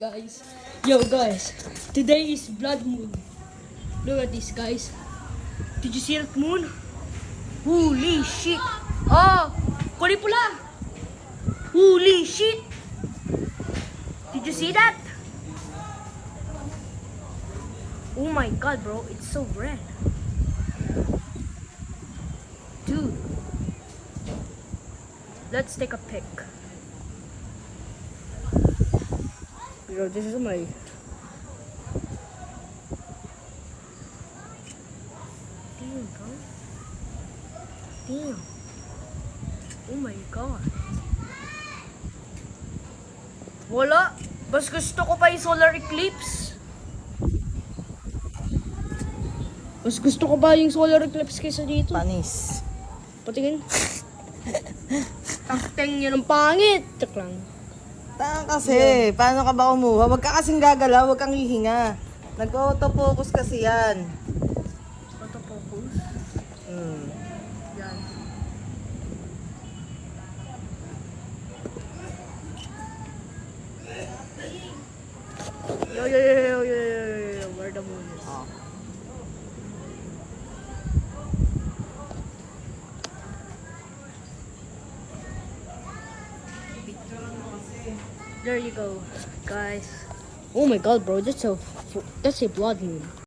Guys, yo guys, today is blood moon. Look at this, guys. Did you see that moon? Holy shit! Oh, kulay pula. Holy shit! Did you see that? Oh my god, bro, it's so red. Dude, let's take a pic. Yo, this is my... Damn, bro. Damn. Oh my god. Wala. Mas gusto ko pa yung solar eclipse. Mas gusto ko ba yung solar eclipse kaysa dito? Panis. Patingin. Takteng yun ang pangit. Tek lang. Tanga kasi. Paano ka ba kumuha? Huwag ka kasing gagalaw, huwag kang hihinga. Nag-autofocus kasi yan. Autofocus. Yan. Yo. Where the moon is. Oh. There you go, guys. Oh my god, bro, that's a blood moon.